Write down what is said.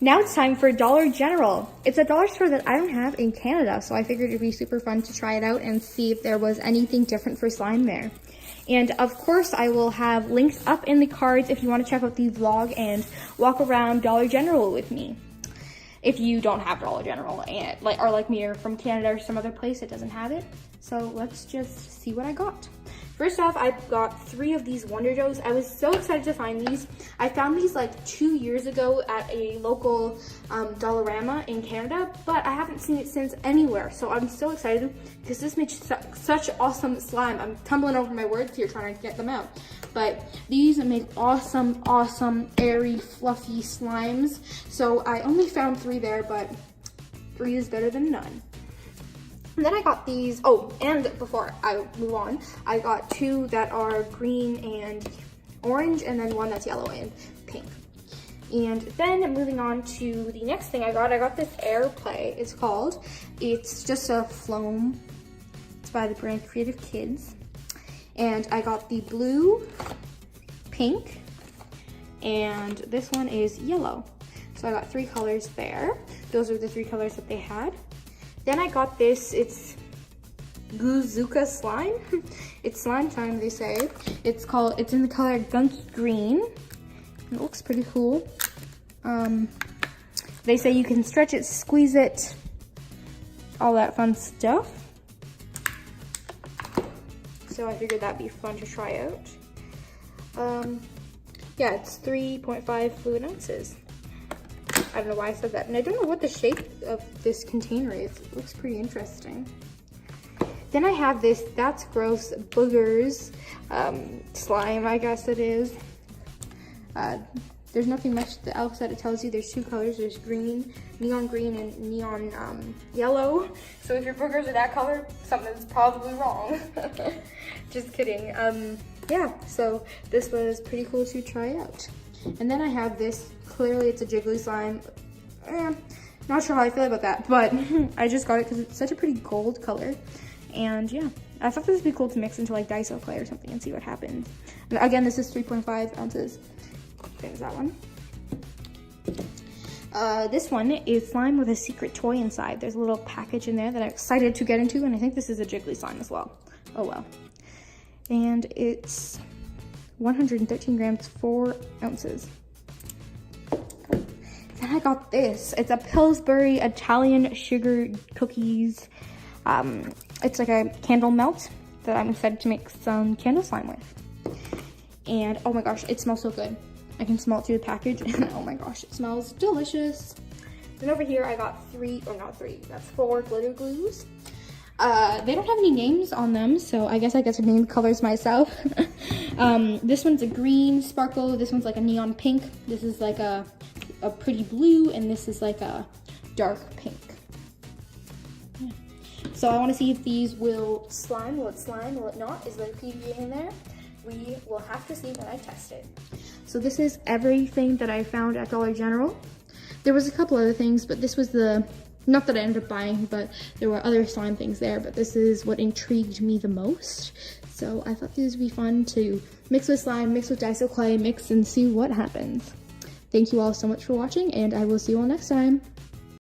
Now it's time for Dollar General. It's a dollar store that I don't have in Canada, so I figured it'd be super fun to try it out and see if there was anything different for slime there. And of course, I will have links up in the cards if you want to check out the vlog and walk around Dollar General with me. If you don't have Dollar General and are like me or from Canada or some other place that doesn't have it. So let's just see what I got. First off, I got 3 of these Wonder Doughs. I was so excited to find these. I found these like 2 years ago at a local Dollarama in Canada, but I haven't seen it since anywhere. So I'm so excited because this makes such awesome slime. I'm tumbling over my words here trying to get them out. But these make awesome, awesome, airy, fluffy slimes. So I only found 3 there, but 3 is better than none. And then I got these, oh, and before I move on, I got 2 that are green and orange, and then 1 that's yellow and pink. And then moving on to the next thing I got this Airplay, it's called. It's just a foam. It's by the brand Creative Kids. And I got the blue, pink, and this one is yellow. So I got 3 colors there. Those are the 3 colors that they had. Then I got this, it's Guzuka slime. It's slime time, they say. It's in the color Gunky Green. It looks pretty cool. They say you can stretch it, squeeze it, all that fun stuff. So I figured that'd be fun to try out. Yeah, it's 3.5 fluid ounces. I don't know why I said that. And I don't know what the shape of this container is. It looks pretty interesting. Then I have this That's Gross Boogers slime, I guess it is. There's nothing much else that it tells you. There's 2 colors. There's green, neon green, and neon yellow. So if your boogers are that color, something's probably wrong. Just kidding. Yeah, so this was pretty cool to try out. And then I have this, clearly it's a jiggly slime. Not sure how I feel about that, but I just got it because it's such a pretty gold color. And yeah, I thought this would be cool to mix into like Daiso clay or something and see what happens. And again, this is 3.5 ounces. There's that one. This one is slime with a secret toy inside. There's a little package in there that I'm excited to get into, and I think this is a jiggly slime as well. Oh well. And it's 113 grams, 4 ounces. Then I got this. It's a Pillsbury Italian sugar cookies. It's like a candle melt that I'm excited to make some candle slime with. And oh my gosh, it smells so good. I can smell it through the package, and oh my gosh, it smells delicious. Then over here I got 4 glitter glues. They don't have any names on them, so I guess I get to name the colors myself. This one's a green sparkle, this one's like a neon pink, this is like a pretty blue, and this is like a dark pink. Yeah. So I want to see if these will slime. Will it slime? Will it not? Is there PVA in there? We will have to see when I test it. So this is everything that I found at Dollar General. There was a couple other things, but this was not that I ended up buying, but there were other slime things there, but this is what intrigued me the most. So I thought these would be fun to mix with slime, mix with Daiso clay, mix and see what happens. Thank you all so much for watching, and I will see you all next time.